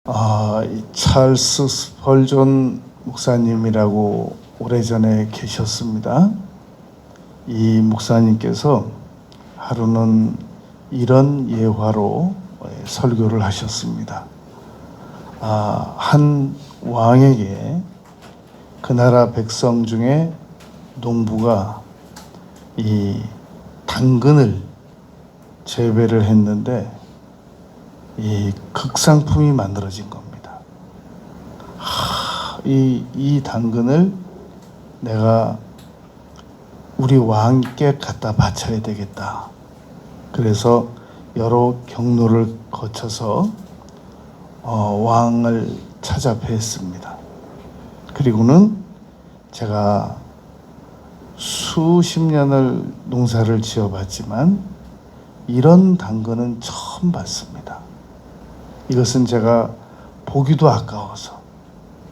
이 찰스 스펄전 목사님이라고 오래전에 계셨습니다. 이 목사님께서 하루는 이런 예화로 설교를 하셨습니다. 한 왕에게 그 나라 백성 중에 농부가 이 당근을 재배를 했는데 이 극상품이 만들어진 겁니다. 이 당근을 내가 우리 왕께 갖다 바쳐야 되겠다. 그래서 여러 경로를 거쳐서 왕을 찾아 뵀습니다. 그리고는 제가 수십 년을 농사를 지어봤지만 이런 당근은 처음 봤습니다. 이것은 제가 보기도 아까워서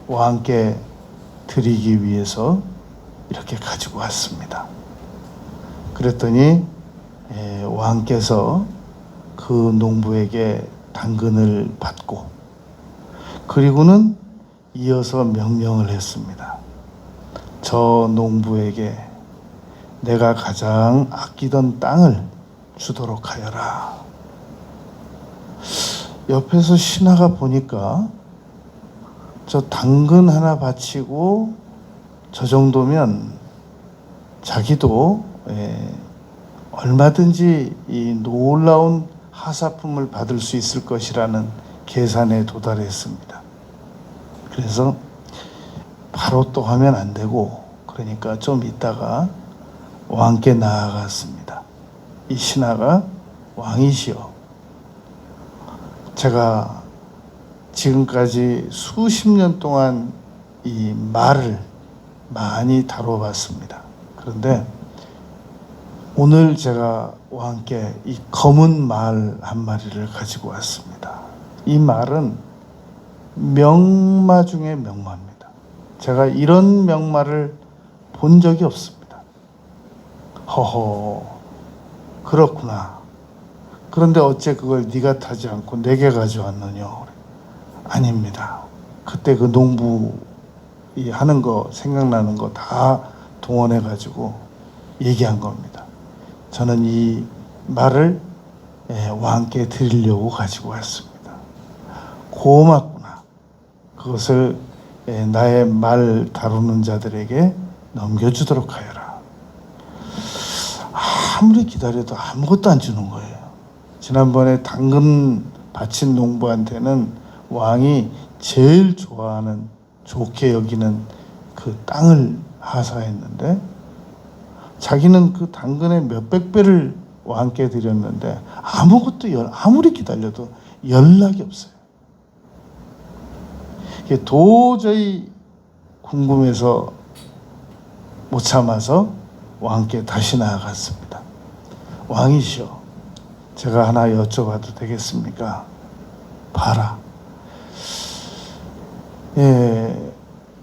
왕께 드리기 위해서 이렇게 가지고 왔습니다. 그랬더니 왕께서 그 농부에게 당근을 받고 그리고는 이어서 명령을 했습니다. 저 농부에게 내가 가장 아끼던 땅을 주도록 하여라. 옆에서 신하가 보니까 저 당근 하나 바치고 저 정도면 자기도 얼마든지 이 놀라운 하사품을 받을 수 있을 것이라는 계산에 도달했습니다. 그래서 바로 또 하면 안 되고 그러니까 좀 있다가 왕께 나아갔습니다. 이 신하가 왕이시여, 제가 지금까지 수십 년 동안 이 말을 많이 다뤄봤습니다. 그런데 오늘 제가 왕께 이 검은 말 한 마리를 가지고 왔습니다. 이 말은 명마 중에 명마입니다. 제가 이런 명마를 본 적이 없습니다. 허허, 그렇구나. 그런데 어째 그걸 네가 타지 않고 내게 가져왔느냐? 아닙니다. 그때 그 농부 하는 거 생각나는 거 다 동원해 가지고 얘기한 겁니다. 저는 이 말을 왕께 드리려고 가지고 왔습니다. 고맙구나. 그것을 나의 말 다루는 자들에게 넘겨주도록 하여라. 아무리 기다려도 아무것도 안 주는 거예요. 지난번에 당근 바친 농부한테는 왕이 제일 좋아하는, 좋게 여기는 그 땅을 하사했는데 자기는 그 당근의 몇백 배를 왕께 드렸는데 아무리 기다려도 연락이 없어요. 이게 도저히 궁금해서 못 참아서 왕께 다시 나아갔습니다. 왕이시여, 제가 하나 여쭤봐도 되겠습니까? 봐라.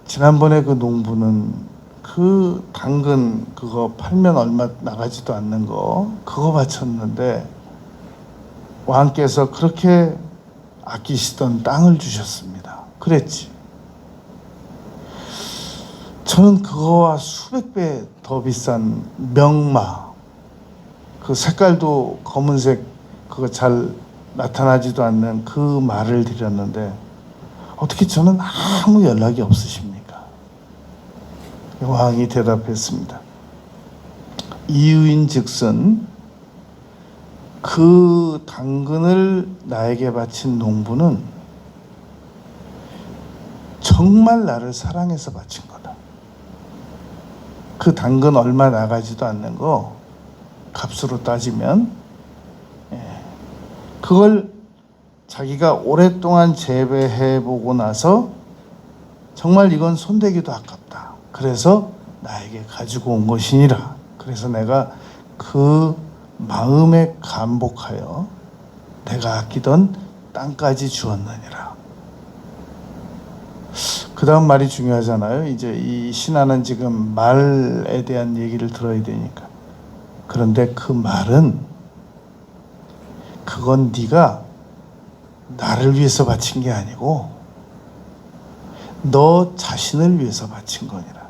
지난번에 그 농부는 그 당근 그거 팔면 얼마 나가지도 않는 거 그거 바쳤는데 왕께서 그렇게 아끼시던 땅을 주셨습니다. 그랬지. 저는 그거와 수백 배 더 비싼 명마, 그 색깔도 검은색 그거 잘 나타나지도 않는 그 말을 드렸는데 어떻게 저는 아무 연락이 없으십니까? 왕이 대답했습니다. 이유인즉슨 그 당근을 나에게 바친 농부는 정말 나를 사랑해서 바친 거다. 그 당근 얼마 나가지도 않는 거 값으로 따지면 그걸 자기가 오랫동안 재배해보고 나서 정말 이건 손대기도 아깝다. 그래서 나에게 가지고 온 것이니라. 그래서 내가 그 마음에 감복하여 내가 아끼던 땅까지 주었느니라. 그 다음 말이 중요하잖아요. 이제 이 신하는 지금 말에 대한 얘기를 들어야 되니까. 그런데 그 말은 그건 네가 나를 위해서 바친 게 아니고 너 자신을 위해서 바친 거니라.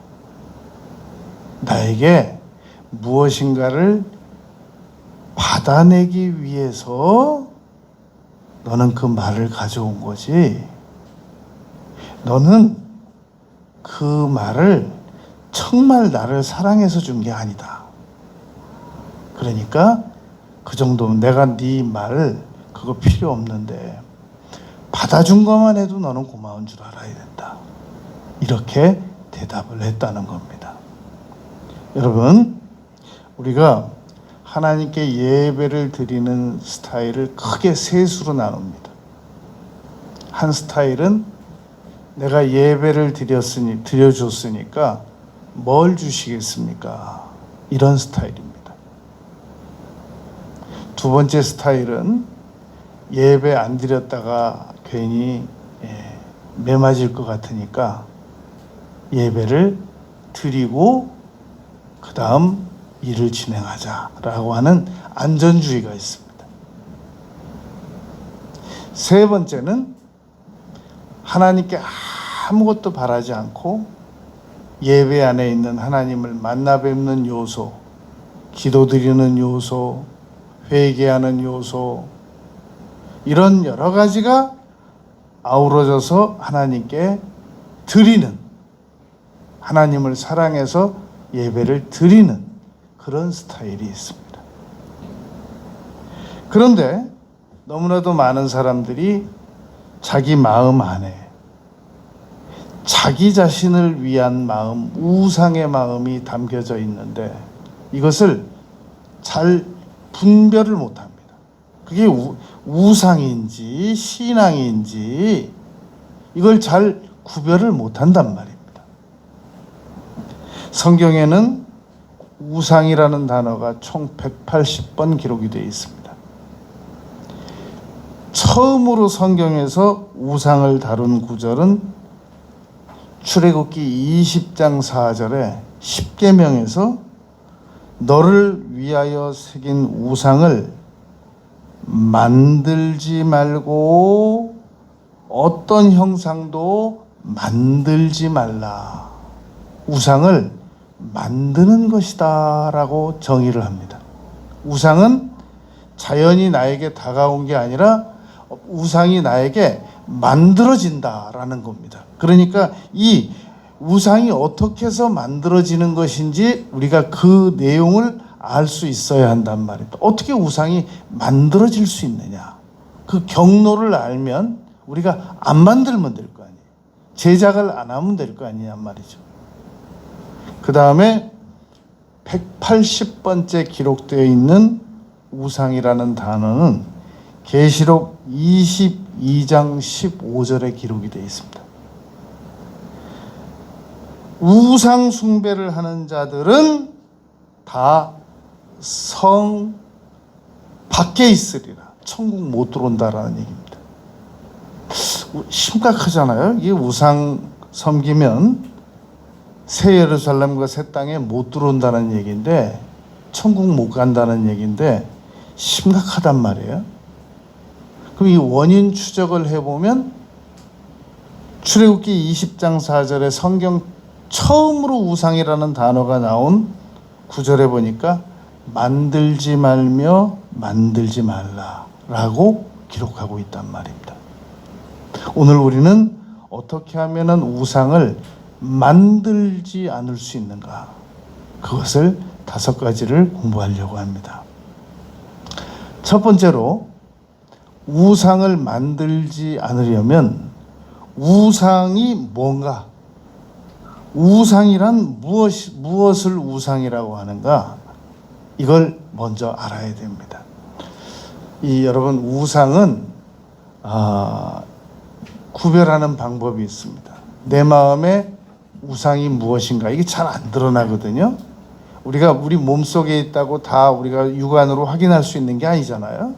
나에게 무엇인가를 받아내기 위해서 너는 그 말을 가져온 거지. 너는 그 말을 정말 나를 사랑해서 준 게 아니다. 그러니까 그 정도면 내가 네 말 그거 필요 없는데 받아준 것만 해도 너는 고마운 줄 알아야 된다. 이렇게 대답을 했다는 겁니다. 여러분, 우리가 하나님께 예배를 드리는 스타일을 크게 세 수로 나눕니다. 한 스타일은 내가 예배를 드려줬으니까 뭘 주시겠습니까? 이런 스타일입니다. 두 번째 스타일은 예배 안 드렸다가 괜히 매 맞을 것 같으니까 예배를 드리고 그 다음 일을 진행하자라고 하는 안전주의가 있습니다. 세 번째는 하나님께 아무것도 바라지 않고 예배 안에 있는 하나님을 만나 뵙는 요소, 기도드리는 요소, 회개하는 요소, 이런 여러 가지가 아우러져서 하나님께 드리는, 하나님을 사랑해서 예배를 드리는 그런 스타일이 있습니다. 그런데 너무나도 많은 사람들이 자기 마음 안에 자기 자신을 위한 마음, 우상의 마음이 담겨져 있는데 이것을 잘 분별을 못합니다. 그게 우상인지 신앙인지 이걸 잘 구별을 못한단 말입니다. 성경에는 우상이라는 단어가 총 180번 기록이 되어 있습니다. 처음으로 성경에서 우상을 다룬 구절은 출애굽기 20장 4절에 십계명에서 너를 위하여 새긴 우상을 만들지 말고 어떤 형상도 만들지 말라. 우상을 만드는 것이다 라고 정의를 합니다. 우상은 자연이 나에게 다가온 게 아니라 우상이 나에게 만들어진다라는 겁니다. 그러니까 이 우상이 어떻게 해서 만들어지는 것인지 우리가 그 내용을 알 수 있어야 한단 말입니다. 어떻게 우상이 만들어질 수 있느냐. 그 경로를 알면 우리가 안 만들면 될 거 아니에요. 제작을 안 하면 될 거 아니냐 말이죠. 그 다음에 180번째 기록되어 있는 우상이라는 단어는 계시록 22장 15절에 기록이 되어 있습니다. 우상 숭배를 하는 자들은 다 성 밖에 있으리라. 천국 못 들어온다라는 얘기입니다. 심각하잖아요. 이게 우상 섬기면 새 예루살렘과 새 땅에 못 들어온다는 얘기인데 천국 못 간다는 얘기인데 심각하단 말이에요. 그럼 이 원인 추적을 해보면 출애굽기 20장 4절에 성경 처음으로 우상이라는 단어가 나온 구절에 보니까 만들지 말며 만들지 말라라고 기록하고 있단 말입니다. 오늘 우리는 어떻게 하면 우상을 만들지 않을 수 있는가? 그것을 5가지를 공부하려고 합니다. 첫 번째로 우상을 만들지 않으려면 우상이 뭔가, 우상이란 무엇을 우상이라고 하는가? 이걸 먼저 알아야 됩니다. 여러분 우상은 구별하는 방법이 있습니다. 내 마음에 우상이 무엇인가 이게 잘 안 드러나거든요. 우리가 우리 몸속에 있다고 다 우리가 육안으로 확인할 수 있는 게 아니잖아요.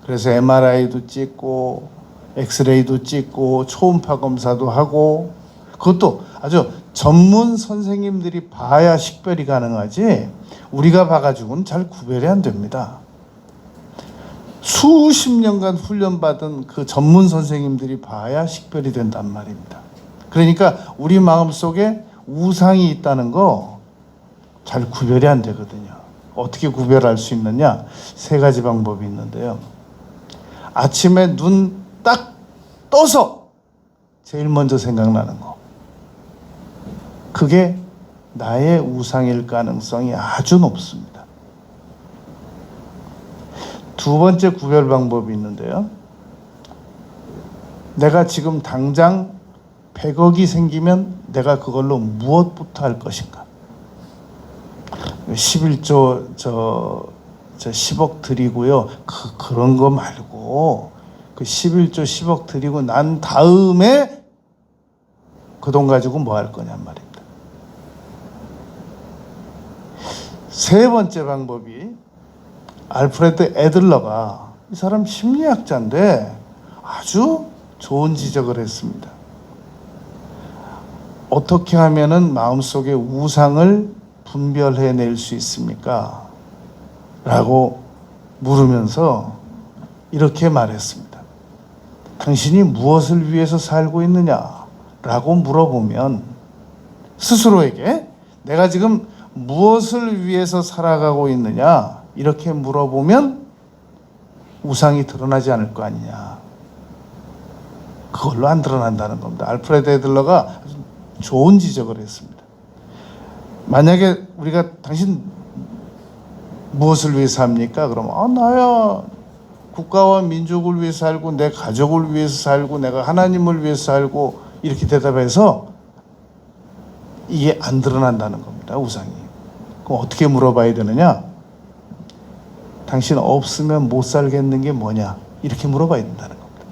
그래서 MRI도 찍고 엑스레이도 찍고 초음파 검사도 하고 그것도 아주 전문 선생님들이 봐야 식별이 가능하지 우리가 봐가지고는 잘 구별이 안 됩니다. 수십 년간 훈련받은 그 전문 선생님들이 봐야 식별이 된단 말입니다. 그러니까 우리 마음속에 우상이 있다는 거 잘 구별이 안 되거든요. 어떻게 구별할 수 있느냐? 세 가지 방법이 있는데요. 아침에 눈 딱 떠서 제일 먼저 생각나는 거. 그게 나의 우상일 가능성이 아주 높습니다. 두 번째 구별 방법이 있는데요. 내가 지금 당장 100억이 생기면 내가 그걸로 무엇부터 할 것인가? 11조 저 10억 드리고요. 그런 거 말고 그 11조 10억 드리고 난 다음에 그 돈 가지고 뭐 할 거냔 말입니다. 세 번째 방법이 알프레드 애들러가 이 사람 심리학자인데 아주 좋은 지적을 했습니다. 어떻게 하면은 마음속에 우상을 분별해낼 수 있습니까? 라고 물으면서 이렇게 말했습니다. 당신이 무엇을 위해서 살고 있느냐? 라고 물어보면 스스로에게 내가 지금 무엇을 위해서 살아가고 있느냐? 이렇게 물어보면 우상이 드러나지 않을 거 아니냐. 그걸로 안 드러난다는 겁니다. 알프레드 애들러가 좋은 지적을 했습니다. 만약에 우리가 당신 무엇을 위해서 삽니까? 그러면 나야 국가와 민족을 위해서 살고 내 가족을 위해서 살고 내가 하나님을 위해서 살고 이렇게 대답해서 이게 안 드러난다는 겁니다. 우상이. 그럼 어떻게 물어봐야 되느냐? 당신 없으면 못 살겠는 게 뭐냐? 이렇게 물어봐야 된다는 겁니다.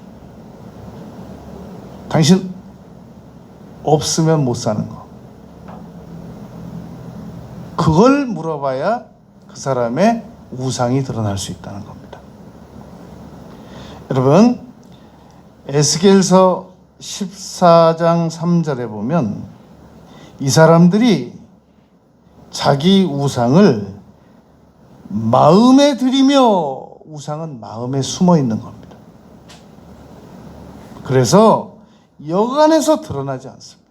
당신 없으면 못 사는 거. 그걸 물어봐야 그 사람의 우상이 드러날 수 있다는 겁니다. 여러분, 에스겔서 14장 3절에 보면 이 사람들이 자기 우상을 마음에 들이며 우상은 마음에 숨어 있는 겁니다. 그래서 여간에서 드러나지 않습니다.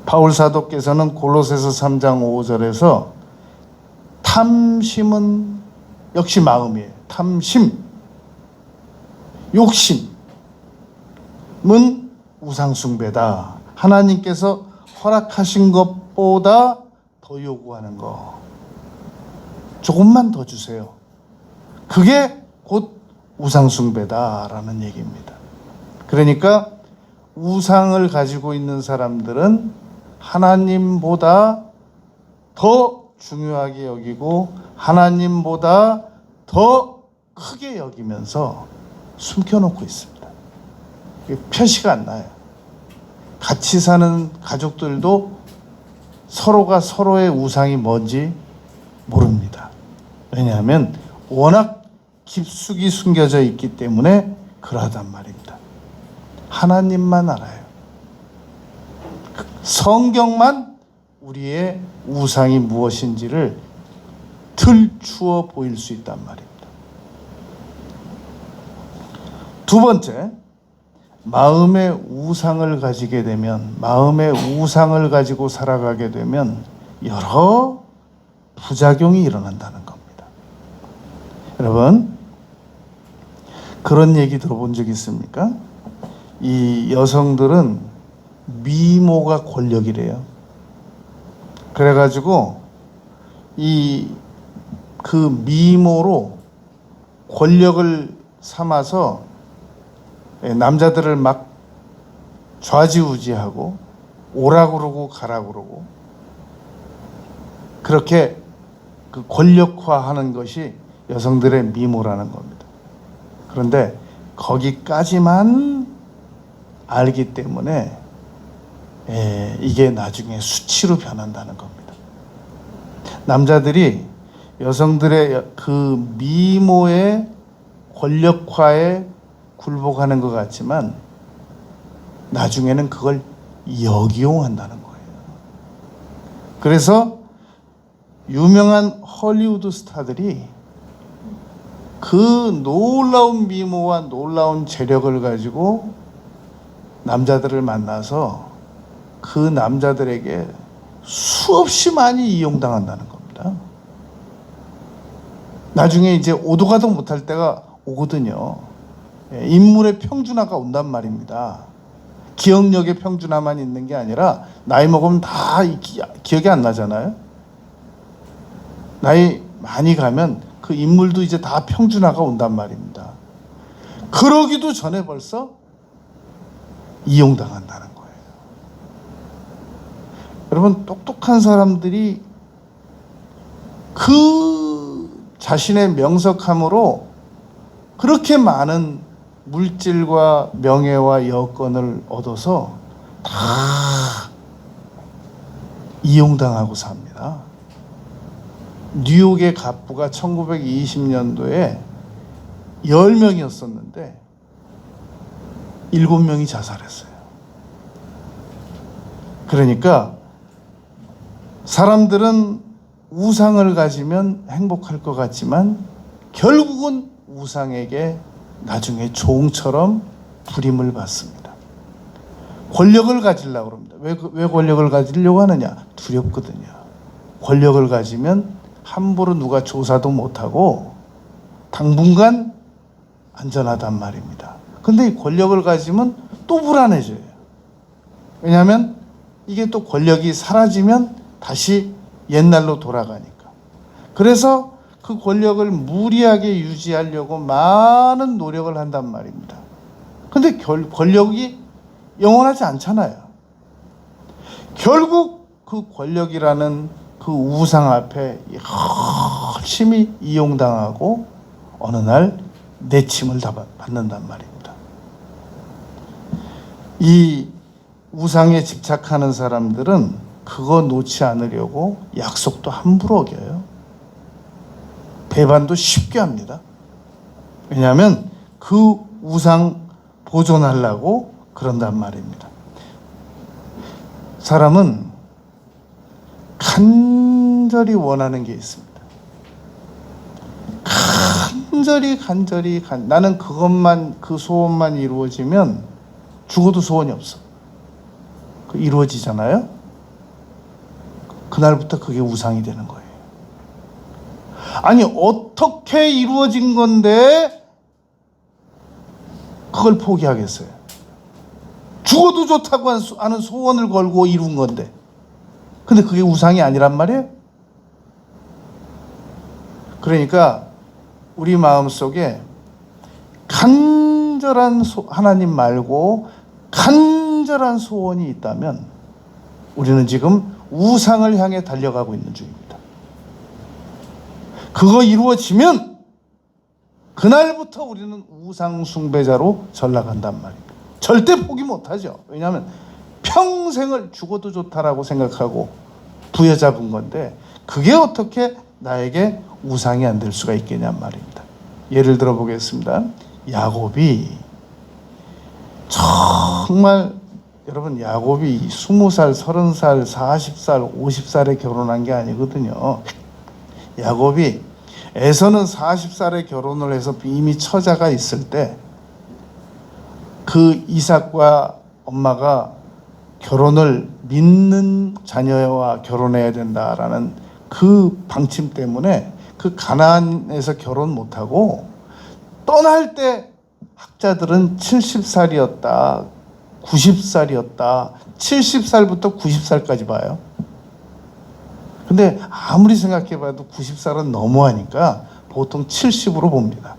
바울 사도께서는 골로새서 3장 5절에서 탐심은 역시 마음이에요. 탐심, 욕심은 우상숭배다. 하나님께서 허락하신 것보다 더 요구하는 거. 조금만 더 주세요. 그게 곧 우상숭배다라는 얘기입니다. 그러니까 우상을 가지고 있는 사람들은 하나님보다 더 중요하게 여기고 하나님보다 더 크게 여기면서 숨겨놓고 있습니다. 표시가 안 나요. 같이 사는 가족들도 서로가 서로의 우상이 뭔지 모릅니다. 왜냐하면 워낙 깊숙이 숨겨져 있기 때문에 그러하단 말입니다. 하나님만 알아요. 성경만 우리의 우상이 무엇인지를 들추어 보일 수 있단 말입니다. 두 번째, 마음의 우상을 가지게 되면, 마음의 우상을 가지고 살아가게 되면 여러 부작용이 일어난다는 겁니다. 여러분, 그런 얘기 들어본 적 있습니까? 이 여성들은 미모가 권력이래요. 그래가지고 그 미모로 권력을 삼아서 남자들을 막 좌지우지하고 오라 그러고 가라 그러고 그렇게 그 권력화하는 것이 여성들의 미모라는 겁니다. 그런데 거기까지만 알기 때문에 이게 나중에 수치로 변한다는 겁니다. 남자들이 여성들의 그 미모의 권력화에 굴복하는 것 같지만 나중에는 그걸 역이용한다는 거예요. 그래서 유명한 헐리우드 스타들이 그 놀라운 미모와 놀라운 재력을 가지고 남자들을 만나서 그 남자들에게 수없이 많이 이용당한다는 겁니다. 나중에 이제 오도 가도 못할 때가 오거든요. 인물의 평준화가 온단 말입니다. 기억력의 평준화만 있는 게 아니라 나이 먹으면 다 기억이 안 나잖아요. 나이 많이 가면 그 인물도 이제 다 평준화가 온단 말입니다. 그러기도 전에 벌써 이용당한다는 거예요. 여러분, 똑똑한 사람들이 그 자신의 명석함으로 그렇게 많은 물질과 명예와 여건을 얻어서 다 이용당하고 삽니다. 뉴욕의 갑부가 1920년도에 10명이었었는데 7명이 자살했어요. 그러니까 사람들은 우상을 가지면 행복할 것 같지만 결국은 우상에게 나중에 종처럼 부림을 받습니다. 권력을 가지려고 합니다. 왜 권력을 가지려고 하느냐? 두렵거든요. 권력을 가지면 함부로 누가 조사도 못하고 당분간 안전하단 말입니다. 근데 이 권력을 가지면 또 불안해져요. 왜냐하면 이게 또 권력이 사라지면 다시 옛날로 돌아가니까. 그래서 그 권력을 무리하게 유지하려고 많은 노력을 한단 말입니다. 근데 권력이 영원하지 않잖아요. 결국 그 권력이라는 그 우상 앞에 열심히 이용당하고 어느 날 내침을 받는단 말입니다. 이 우상에 집착하는 사람들은 그거 놓지 않으려고 약속도 함부로 어겨요. 배반도 쉽게 합니다. 왜냐하면 그 우상 보존하려고 그런단 말입니다. 사람은 간절히 원하는 게 있습니다. 간절히 나는 그것만, 그 소원만 이루어지면 죽어도 소원이 없어. 그 이루어지잖아요. 그날부터 그게 우상이 되는 거예요. 아니, 어떻게 이루어진 건데 그걸 포기하겠어요? 죽어도 좋다고 하는 소원을 걸고 이룬 건데. 근데 그게 우상이 아니란 말이에요? 그러니까 우리 마음속에 간절한 하나님 말고 간절한 소원이 있다면 우리는 지금 우상을 향해 달려가고 있는 중입니다. 그거 이루어지면 그날부터 우리는 우상 숭배자로 전락한단 말입니다. 절대 포기 못하죠. 왜냐하면 평생을 죽어도 좋다라고 생각하고 부여잡은 건데 그게 어떻게 나에게 우상이 안 될 수가 있겠냔 말입니다. 예를 들어 보겠습니다. 야곱이 정말 여러분, 야곱이 20살, 30살, 40살, 50살에 결혼한 게 아니거든요. 야곱이 에서는 40살에 결혼을 해서 이미 처자가 있을 때 그 이삭과 엄마가 결혼을 믿는 자녀와 결혼해야 된다라는 그 방침 때문에 그 가나안에서 결혼 못하고 떠날 때 학자들은 70살이었다, 90살이었다, 70살부터 90살까지 봐요. 근데 아무리 생각해봐도 90살은 너무하니까 보통 70으로 봅니다.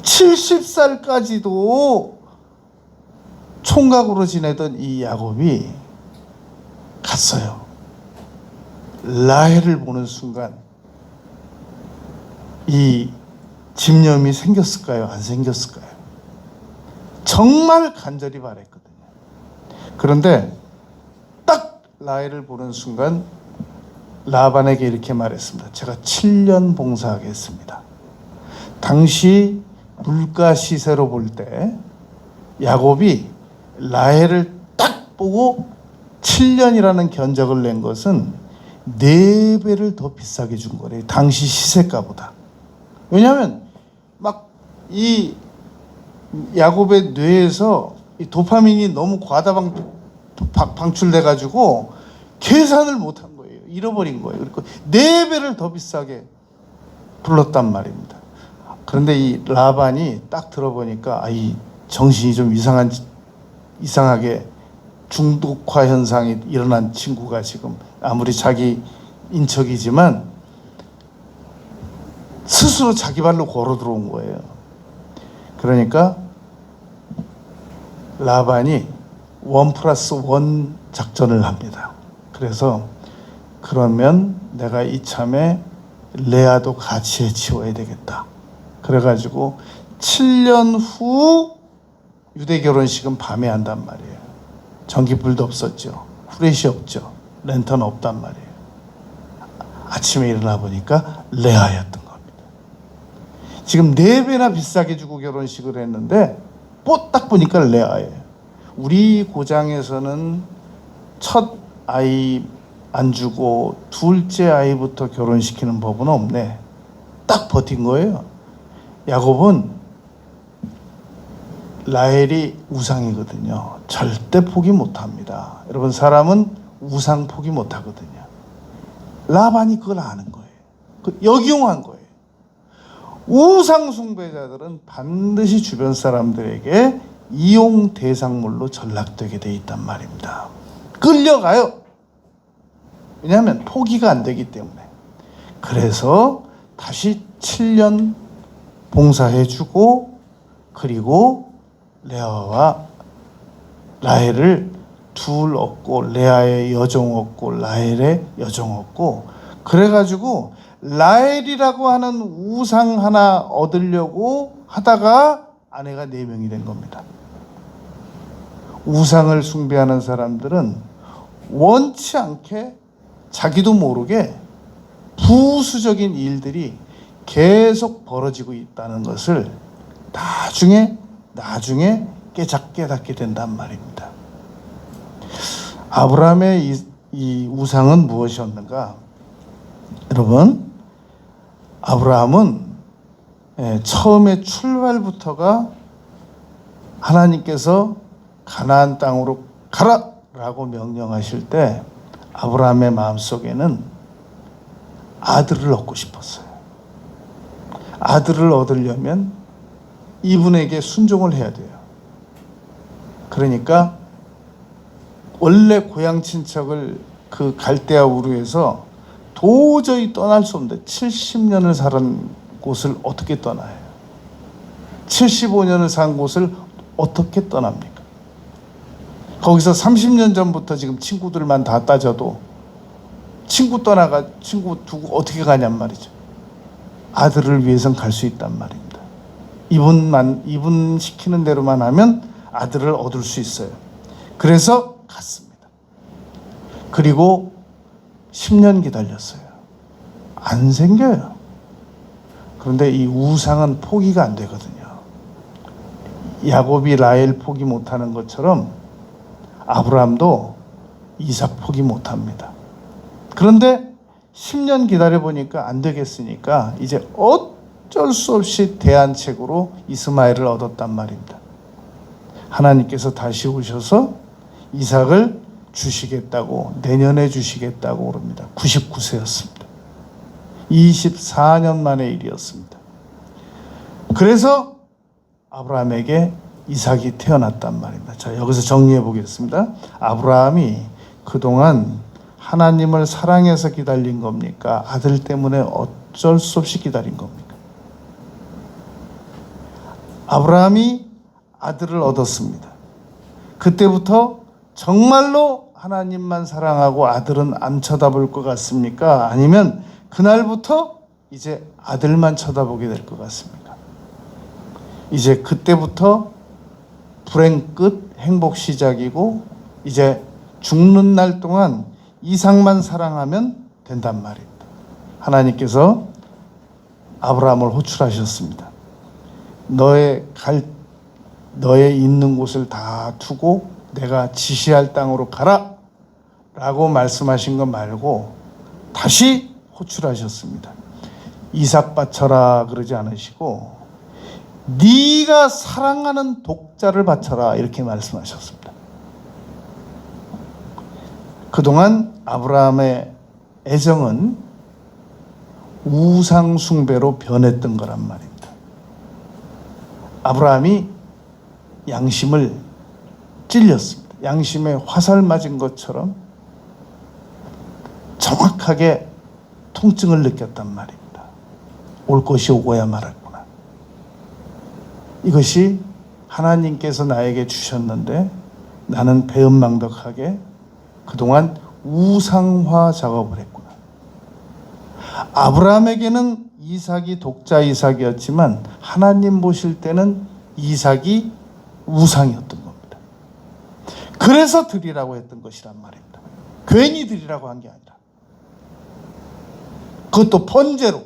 70살까지도 총각으로 지내던 이 야곱이 갔어요. 라헬을 보는 순간 이 집념이 생겼을까요? 안 생겼을까요? 정말 간절히 바랬거든요. 그런데 딱 라헬을 보는 순간 라반에게 이렇게 말했습니다. 제가 7년 봉사하겠습니다. 당시 물가 시세로 볼 때 야곱이 라헬을 딱 보고 7년이라는 견적을 낸 것은 4배를 더 비싸게 준 거래요. 당시 시세가보다. 왜냐하면 막 이 야곱의 뇌에서 이 도파민이 너무 방출돼 가지고 계산을 못한 거예요. 잃어버린 거예요. 그리고 4배를 더 비싸게 불렀단 말입니다. 그런데 이 라반이 딱 들어보니까 이 정신이 좀 이상하게 중독화 현상이 일어난 친구가 지금 아무리 자기 인척이지만 스스로 자기 발로 걸어 들어온 거예요. 그러니까 라반이 1+1 작전을 합니다. 그래서 그러면 내가 이참에 레아도 같이 해치워야 되겠다. 그래가지고 7년 후 유대 결혼식은 밤에 한단 말이에요. 전기불도 없었죠. 후레쉬 없죠. 랜턴 없단 말이에요. 아침에 일어나 보니까 레아였던 겁니다. 지금 4배나 비싸게 주고 결혼식을 했는데 딱 보니까 레아예요. 우리 고장에서는 첫 아이 안 주고 둘째 아이부터 결혼시키는 법은 없네. 딱 버틴 거예요. 야곱은 라헬이 우상이거든요. 절대 포기 못합니다. 여러분, 사람은 우상 포기 못하거든요. 라반이 그걸 아는 거예요. 역용한 거예요. 우상 숭배자들은 반드시 주변 사람들에게 이용 대상물로 전락되게 돼 있단 말입니다. 끌려가요. 왜냐하면 포기가 안 되기 때문에. 그래서 다시 7년 봉사해주고, 그리고 레아와 라헬을 둘 얻고, 레아의 여종 얻고 라헬의 여종 얻고, 그래가지고 라헬이라고 하는 우상 하나 얻으려고 하다가 아내가 4명이 된 겁니다. 우상을 숭배하는 사람들은 원치 않게 자기도 모르게 부수적인 일들이 계속 벌어지고 있다는 것을 나중에 깨닫게 된단 말입니다. 아브라함의 이 우상은 무엇이었는가? 여러분, 아브라함은 처음에 출발부터가 하나님께서 가나안 땅으로 가라라고 명령하실 때 아브라함의 마음속에는 아들을 얻고 싶었어요. 아들을 얻으려면 이분에게 순종을 해야 돼요. 그러니까 원래 고향 친척을 그 갈대아 우르에서 도저히 떠날 수 없는데 70년을 살은 곳을 어떻게 떠나요? 75년을 산 곳을 어떻게 떠납니까? 거기서 30년 전부터 지금 친구들만 다 따져도 친구 두고 어떻게 가냔 말이죠. 아들을 위해선 갈 수 있단 말입니다. 이분 시키는 대로만 하면 아들을 얻을 수 있어요. 그래서 갔습니다. 그리고 10년 기다렸어요. 안 생겨요. 그런데 이 우상은 포기가 안 되거든요. 야곱이 라헬 포기 못하는 것처럼 아브라함도 이삭 포기 못합니다. 그런데 10년 기다려보니까 안 되겠으니까 이제 어쩔 수 없이 대안책으로 이스마엘을 얻었단 말입니다. 하나님께서 다시 오셔서 이삭을 주시겠다고, 내년에 주시겠다고 그럽니다. 99세였습니다. 24년 만의 일이었습니다. 그래서 아브라함에게 이삭이 태어났단 말입니다. 자, 여기서 정리해 보겠습니다. 아브라함이 그동안 하나님을 사랑해서 기다린 겁니까? 아들 때문에 어쩔 수 없이 기다린 겁니까? 아브라함이 아들을 얻었습니다. 그때부터 정말로 하나님만 사랑하고 아들은 안 쳐다볼 것 같습니까? 아니면 그날부터 이제 아들만 쳐다보게 될 것 같습니까? 이제 그때부터 불행 끝, 행복 시작이고 이제 죽는 날 동안 이삭만 사랑하면 된단 말입니다. 하나님께서 아브라함을 호출하셨습니다. 너의 있는 곳을 다 두고 내가 지시할 땅으로 가라 라고 말씀하신 것 말고 다시 호출하셨습니다. 이삭 바쳐라 그러지 않으시고 네가 사랑하는 독자를 바쳐라 이렇게 말씀하셨습니다. 그동안 아브라함의 애정은 우상 숭배로 변했던 거란 말입니다. 아브라함이 양심을 찔렸습니다. 양심에 화살 맞은 것처럼 정확하게 통증을 느꼈단 말입니다. 올 것이 오고야 말았구나. 이것이 하나님께서 나에게 주셨는데 나는 배은망덕하게 그동안 우상화 작업을 했구나. 아브라함에게는 이삭이 독자 이삭이었지만 하나님 보실 때는 이삭이 우상이었던 겁니다. 그래서 드리라고 했던 것이란 말입니다. 괜히 드리라고 한 게 아니라. 그것도 번제로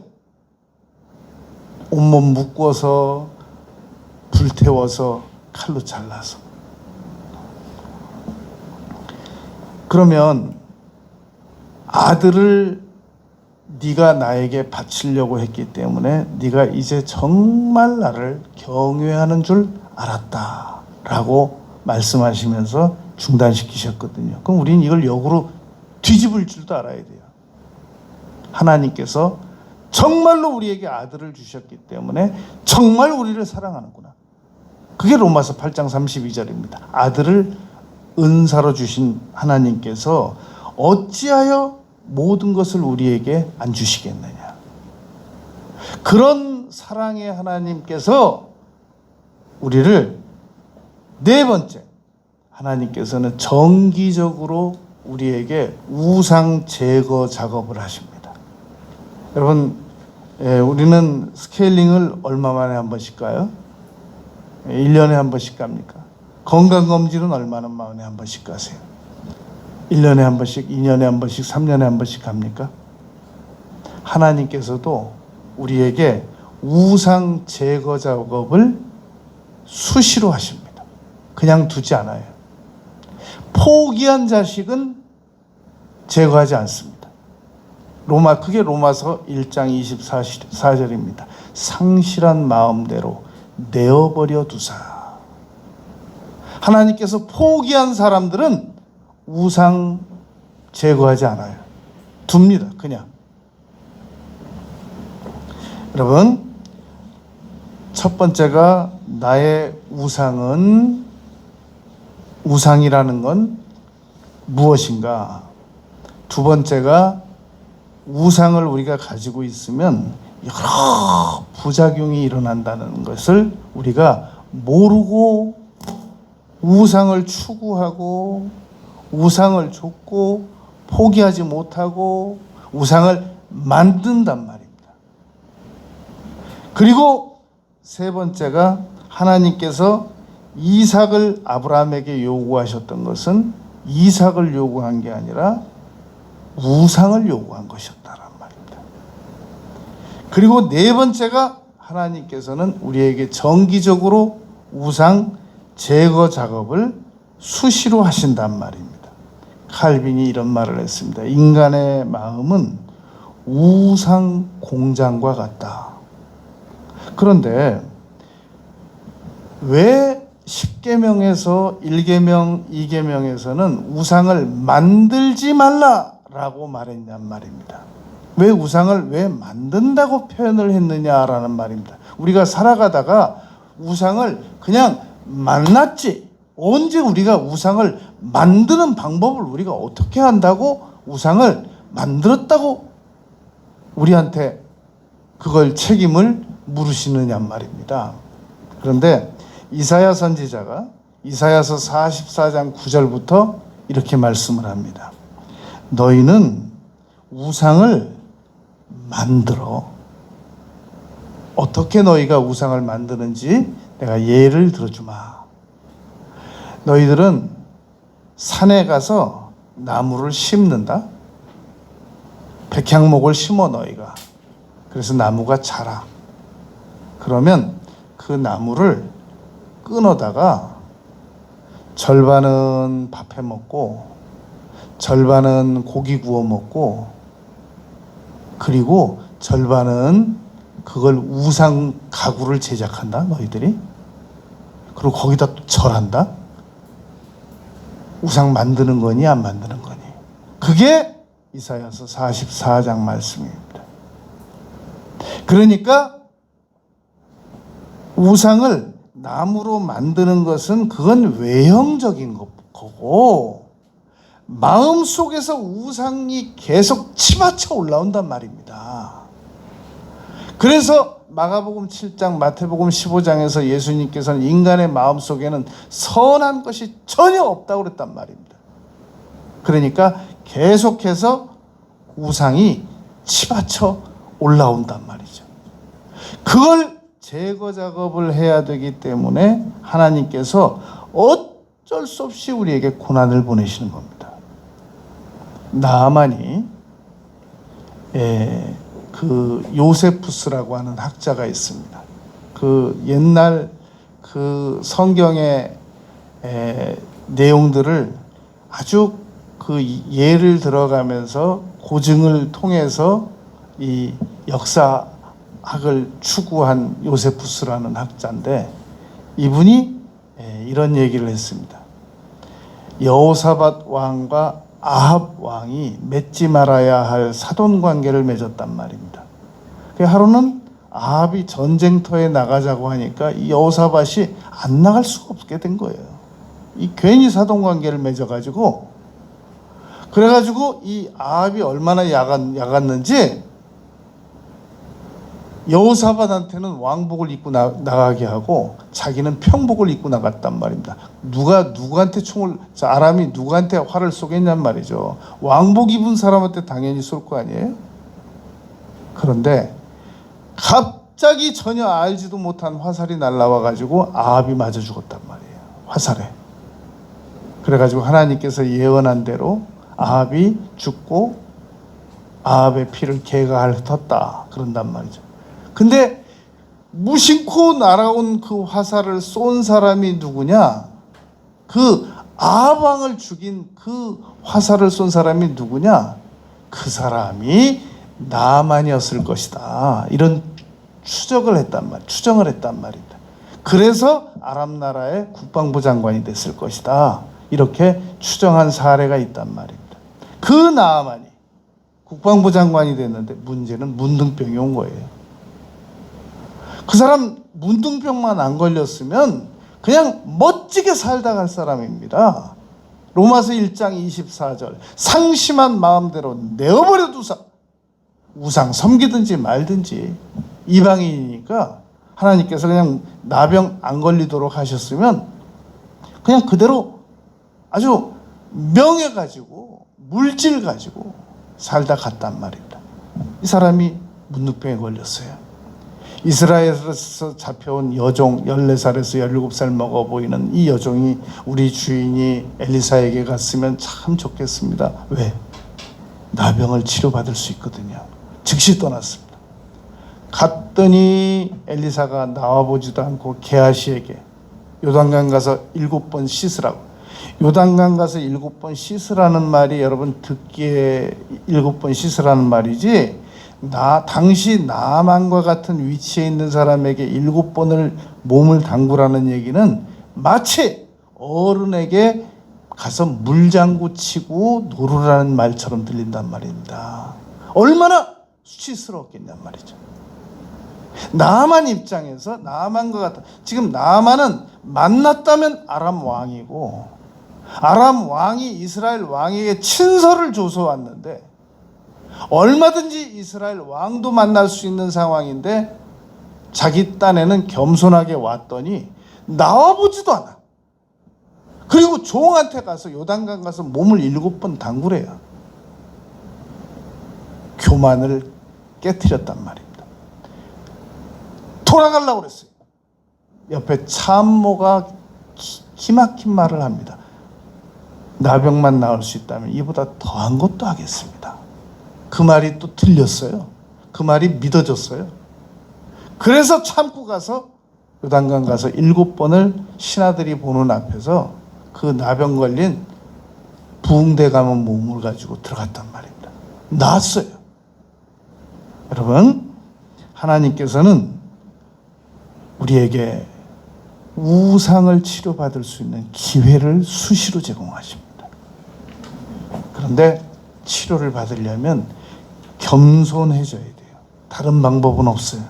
온몸 묶어서 불태워서 칼로 잘라서. 그러면 아들을 네가 나에게 바치려고 했기 때문에 네가 이제 정말 나를 경외하는 줄 알았다라고 말씀하시면서 중단시키셨거든요. 그럼 우리는 이걸 역으로 뒤집을 줄도 알아야 돼요. 하나님께서 정말로 우리에게 아들을 주셨기 때문에 정말 우리를 사랑하는구나. 그게 로마서 8장 32절입니다. 아들을 은사로 주신 하나님께서 어찌하여 모든 것을 우리에게 안 주시겠느냐. 그런 사랑의 하나님께서 우리를 네 번째, 하나님께서는 정기적으로 우리에게 우상 제거 작업을 하십니다. 여러분, 우리는 스케일링을 얼마 만에 한 번씩 가요? 1년에 한 번씩 갑니까? 건강검진은 얼마나 만에 한 번씩 가세요? 1년에 한 번씩, 2년에 한 번씩, 3년에 한 번씩 갑니까? 하나님께서도 우리에게 우상 제거 작업을 수시로 하십니다. 그냥 두지 않아요. 포기한 자식은 제거하지 않습니다. 그게 로마서 1장 24절입니다. 상실한 마음대로 내어버려 두사. 하나님께서 포기한 사람들은 우상 제거하지 않아요. 둡니다. 그냥. 여러분, 첫 번째가 나의 우상이라는 건 무엇인가? 두 번째가 우상을 우리가 가지고 있으면 여러 부작용이 일어난다는 것을 우리가 모르고 우상을 추구하고 우상을 좇고 포기하지 못하고 우상을 만든단 말입니다. 그리고 세 번째가 하나님께서 이삭을 아브라함에게 요구하셨던 것은 이삭을 요구한 게 아니라 우상을 요구한 것이었다는 말입니다. 그리고 네 번째가 하나님께서는 우리에게 정기적으로 우상 제거 작업을 수시로 하신단 말입니다. 칼빈이 이런 말을 했습니다. 인간의 마음은 우상 공장과 같다. 그런데 왜 10계명에서 1계명, 2계명에서는 우상을 만들지 말라라고 말했냔 말입니다. 왜 우상을 왜 만든다고 표현을 했느냐라는 말입니다. 우리가 살아가다가 우상을 그냥 만났지. 언제 우리가 우상을 만드는 방법을 우리가 어떻게 한다고 우상을 만들었다고 우리한테 그걸 책임을 물으시느냐 말입니다. 그런데 이사야 선지자가 이사야서 44장 9절부터 이렇게 말씀을 합니다. 너희는 우상을 만들어. 어떻게 너희가 우상을 만드는지 내가 예를 들어주마. 너희들은 산에 가서 나무를 심는다. 백향목을 심어 너희가. 그래서 나무가 자라. 그러면 그 나무를 끊어다가 절반은 밥해 먹고 절반은 고기 구워 먹고 그리고 절반은 그걸 우상 가구를 제작한다 너희들이. 그리고 거기다 또 절한다. 우상 만드는 거니 안 만드는 거니. 그게 이사야서 44장 말씀입니다. 그러니까 우상을 나무로 만드는 것은 그건 외형적인 거고, 마음속에서 우상이 계속 치받쳐 올라온단 말입니다. 그래서 마가복음 7장, 마태복음 15장에서 예수님께서는 인간의 마음속에는 선한 것이 전혀 없다고 그랬단 말입니다. 그러니까 계속해서 우상이 치받쳐 올라온단 말이죠. 그걸 제거 작업을 해야 되기 때문에 하나님께서 어쩔 수 없이 우리에게 고난을 보내시는 겁니다. 나아만이 그 요세푸스라고 하는 학자가 있습니다. 그 옛날 그 성경의 내용들을 아주 그 예를 들어가면서 고증을 통해서 이 역사학을 추구한 요세푸스라는 학자인데, 이분이 이런 얘기를 했습니다. 여호사밧 왕과 아합 왕이 맺지 말아야 할 사돈 관계를 맺었단 말입니다. 하루는 아합이 전쟁터에 나가자고 하니까 이 여호사밧이 안 나갈 수가 없게 된 거예요. 이 괜히 사돈 관계를 맺어가지고, 그래가지고 이 아합이 얼마나 야갔는지 여호사밧한테는 왕복을 입고 나가게 하고 자기는 평복을 입고 나갔단 말입니다. 누가 누구한테 아람이 누구한테 활을 쏘겠냔 말이죠. 왕복 입은 사람한테 당연히 쏠 거 아니에요. 그런데 갑자기 전혀 알지도 못한 화살이 날라와 가지고 아합이 맞아 죽었단 말이에요. 화살에. 그래가지고 하나님께서 예언한 대로 아합이 죽고 아합의 피를 개가 핥았다 그런단 말이죠. 근데 무심코 날아온 그 화살을 쏜 사람이 누구냐? 그 아합 왕을 죽인 그 화살을 쏜 사람이 누구냐? 그 사람이 나아만이었을 것이다. 이런 추정을 했단 말입니다. 그래서 아람 나라의 국방부 장관이 됐을 것이다. 이렇게 추정한 사례가 있단 말입니다. 그 나아만이 국방부 장관이 됐는데 문제는 문둥병이 온 거예요. 그 사람 문둥병만 안 걸렸으면 그냥 멋지게 살다 갈 사람입니다. 로마서 1장 24절 상심한 마음대로 내어버려두사 우상 섬기든지 말든지. 이방인이니까 하나님께서 그냥 나병 안 걸리도록 하셨으면 그냥 그대로 아주 명예 가지고 물질 가지고 살다 갔단 말입니다. 이 사람이 문둥병에 걸렸어요. 이스라엘에서 잡혀온 여종 14살에서 17살 먹어 보이는 이 여종이 우리 주인이 엘리사에게 갔으면 참 좋겠습니다. 왜? 나병을 치료받을 수 있거든요. 즉시 떠났습니다. 갔더니 엘리사가 나와보지도 않고 게하시에게 요단강 가서 7번 씻으라고. 요단강 가서 7번 씻으라는 말이 여러분 듣기에 7번 씻으라는 말이지, 당시 나아만과 같은 위치에 있는 사람에게 7번을 몸을 담그라는 얘기는 마치 어른에게 가서 물장구 치고 놀으라는 말처럼 들린단 말입니다. 얼마나 수치스러웠겠냔 말이죠. 나아만 입장에서 나아만과 같은, 지금 나아만은 만났다면 아람 왕이고, 아람 왕이 이스라엘 왕에게 친서를 줘서 왔는데 얼마든지 이스라엘 왕도 만날 수 있는 상황인데 자기 딴에는 겸손하게 왔더니 나와보지도 않아. 그리고 종한테 가서 요단강 가서 몸을 7번 담그래요. 교만을 깨트렸단 말입니다. 돌아가려고 그랬어요. 옆에 참모가 기막힌 말을 합니다. 나병만 나을 수 있다면 이보다 더한 것도 하겠습니다. 그 말이 또 들렸어요. 그 말이 믿어졌어요. 그래서 참고 가서 요단강 가서 7번을 신하들이 보는 앞에서 그 나병 걸린 부흥대 감은 몸을 가지고 들어갔단 말입니다. 나았어요. 여러분, 하나님께서는 우리에게 우상을 치료받을 수 있는 기회를 수시로 제공하십니다. 그런데 치료를 받으려면 겸손해져야 돼요. 다른 방법은 없어요.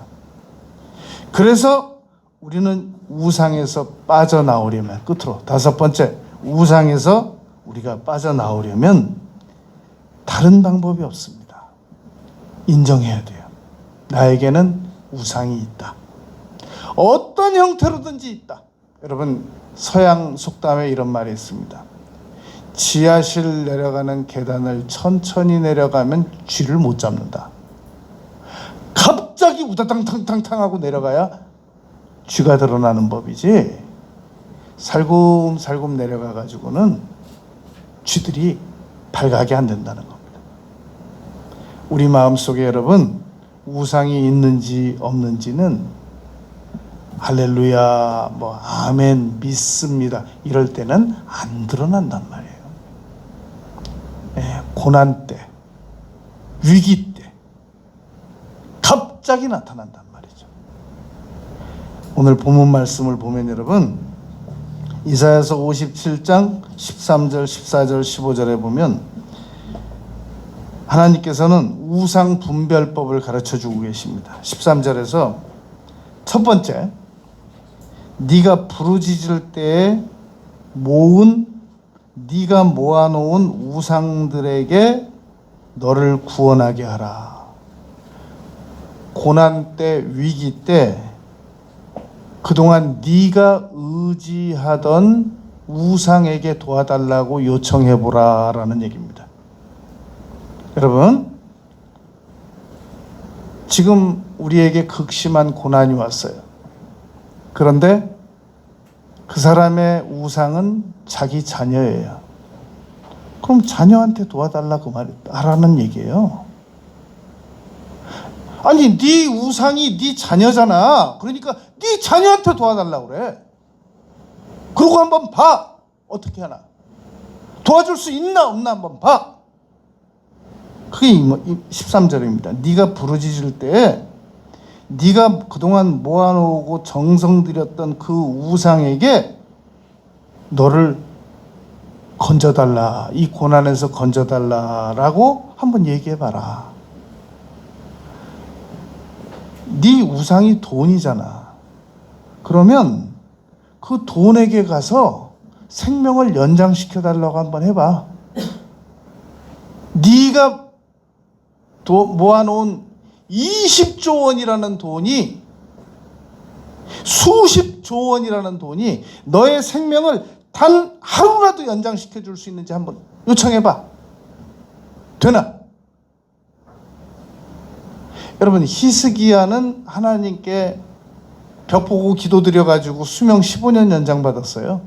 그래서 우리는 우상에서 빠져나오려면, 끝으로 다섯 번째, 우상에서 우리가 빠져나오려면 다른 방법이 없습니다. 인정해야 돼요. 나에게는 우상이 있다. 어떤 형태로든지 있다. 여러분, 서양 속담에 이런 말이 있습니다. 지하실 내려가는 계단을 천천히 내려가면 쥐를 못 잡는다. 갑자기 우다탕탕탕탕 하고 내려가야 쥐가 드러나는 법이지, 살금살금 내려가 가지고는 쥐들이 발각이 안 된다는 겁니다. 우리 마음속에 여러분, 우상이 있는지 없는지는 할렐루야, 아멘, 믿습니다, 이럴 때는 안 드러난단 말이에요. 고난 때, 위기 때 갑자기 나타난단 말이죠. 오늘 본문 말씀을 보면 여러분, 이사야서 57장 13절, 14절, 15절에 보면 하나님께서는 우상 분별법을 가르쳐주고 계십니다. 13절에서 첫 번째, 네가 부르짖을 때에 네가 모아놓은 우상들에게 너를 구원하게 하라. 고난 때, 위기 때 그동안 네가 의지하던 우상에게 도와달라고 요청해보라 라는 얘기입니다. 여러분, 지금 우리에게 극심한 고난이 왔어요. 그런데 그 사람의 우상은 자기 자녀예요. 그럼 자녀한테 도와달라 그 말이라는 얘기예요. 아니, 네 우상이 네 자녀잖아. 그러니까 네 자녀한테 도와달라고 그래. 그러고 한번 봐. 어떻게 하나. 도와줄 수 있나 없나 한번 봐. 그게 13절입니다. 네가 부르짖을 때 네가 그동안 모아놓고 정성 들였던 그 우상에게 너를 건져달라, 이 고난에서 건져달라라고 한번 얘기해봐라. 네 우상이 돈이잖아. 그러면 그 돈에게 가서 생명을 연장시켜달라고 한번 해봐. 네가 모아놓은 20조 원이라는 돈이, 수십조 원이라는 돈이 너의 생명을 단 하루라도 연장시켜 줄 수 있는지 한번 요청해봐. 되나? 여러분, 히스기야는 하나님께 벽 보고 기도드려가지고 수명 15년 연장받았어요.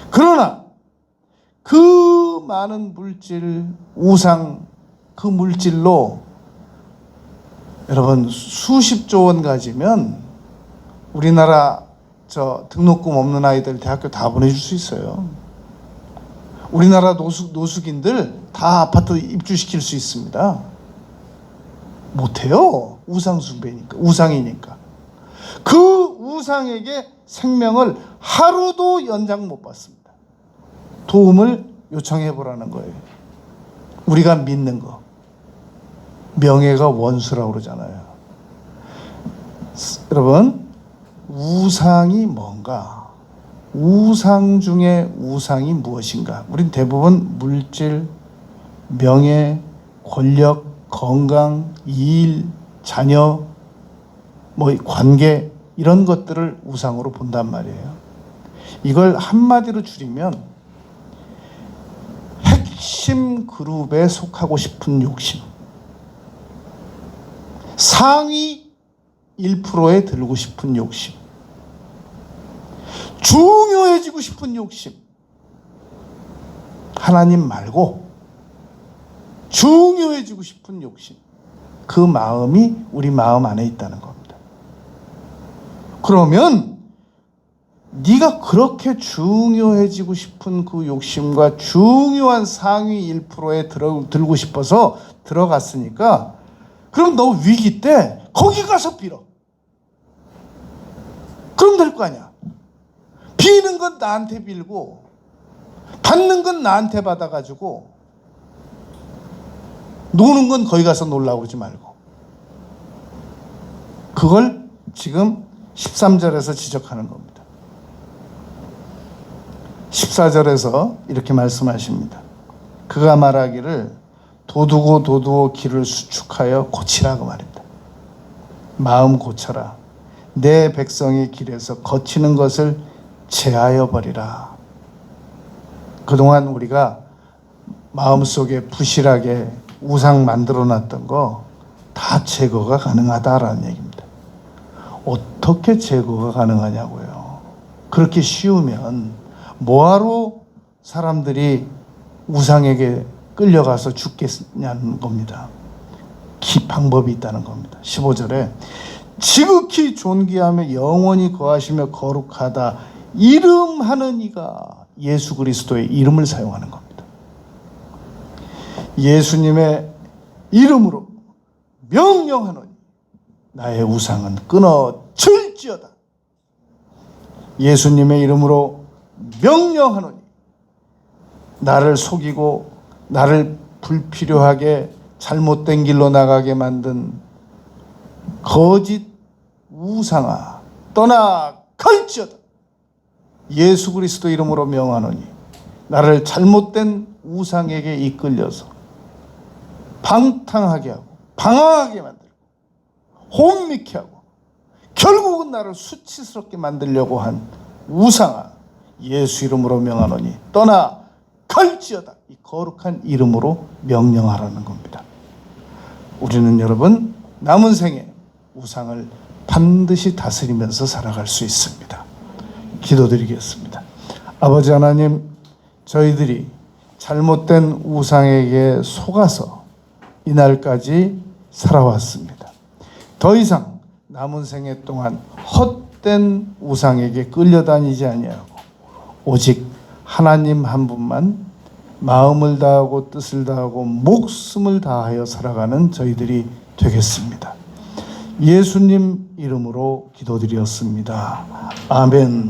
그러나 그 많은 물질, 우상, 그 물질로 여러분 수십조 원 가지면 우리나라 등록금 없는 아이들 대학교 다 보내줄 수 있어요. 우리나라 노숙인들 다 아파트 입주시킬 수 있습니다. 못해요. 우상 숭배니까, 우상이니까. 그 우상에게 생명을 하루도 연장 못 받습니다. 도움을 요청해 보라는 거예요. 우리가 믿는 거. 명예가 원수라고 그러잖아요. 여러분, 우상이 뭔가? 우상 중에 우상이 무엇인가? 우린 대부분 물질, 명예, 권력, 건강, 일, 자녀, 관계, 이런 것들을 우상으로 본단 말이에요. 이걸 한마디로 줄이면 핵심 그룹에 속하고 싶은 욕심, 상위 1%에 들고 싶은 욕심, 중요해지고 싶은 욕심, 하나님 말고 중요해지고 싶은 욕심, 그 마음이 우리 마음 안에 있다는 겁니다. 그러면 네가 그렇게 중요해지고 싶은 그 욕심과 중요한 상위 1%에 들고 싶어서 들어갔으니까 그럼 너 위기 때 거기 가서 빌어. 그럼 될 거 아니야. 비는 건 나한테 빌고 받는 건 나한테 받아가지고 노는 건 거기 가서 놀라고 그러지 말고. 그걸 지금 13절에서 지적하는 겁니다. 14절에서 이렇게 말씀하십니다. 그가 말하기를 도두고 길을 수축하여 고치라고 말입니다. 마음 고쳐라. 내 백성의 길에서 거치는 것을 제하여 버리라. 그동안 우리가 마음속에 부실하게 우상 만들어 놨던 거 다 제거가 가능하다라는 얘기입니다. 어떻게 제거가 가능하냐고요. 그렇게 쉬우면 뭐하러 사람들이 우상에게 끌려가서 죽겠냐는 겁니다. 방법이 있다는 겁니다. 15절에 지극히 존귀하며 영원히 거하시며 거룩하다 이름하는 이가 예수 그리스도의 이름을 사용하는 겁니다. 예수님의 이름으로 명령하노니 나의 우상은 끊어질지어다. 예수님의 이름으로 명령하노니 나를 속이고 나를 불필요하게 잘못된 길로 나가게 만든 거짓 우상아 떠나갈지어다. 예수 그리스도 이름으로 명하노니 나를 잘못된 우상에게 이끌려서 방탕하게 하고 방황하게 만들고 혼미케 하고 결국은 나를 수치스럽게 만들려고 한 우상아 예수 이름으로 명하노니 떠나갈지어다. 이 거룩한 이름으로 명령하라는 겁니다. 우리는 여러분 남은 생에 우상을 반드시 다스리면서 살아갈 수 있습니다. 기도드리겠습니다. 아버지 하나님, 저희들이 잘못된 우상에게 속아서 이날까지 살아왔습니다. 더 이상 남은 생애 동안 헛된 우상에게 끌려다니지 아니하고 오직 하나님 한 분만 마음을 다하고 뜻을 다하고 목숨을 다하여 살아가는 저희들이 되겠습니다. 예수님 이름으로 기도드렸습니다. 아멘.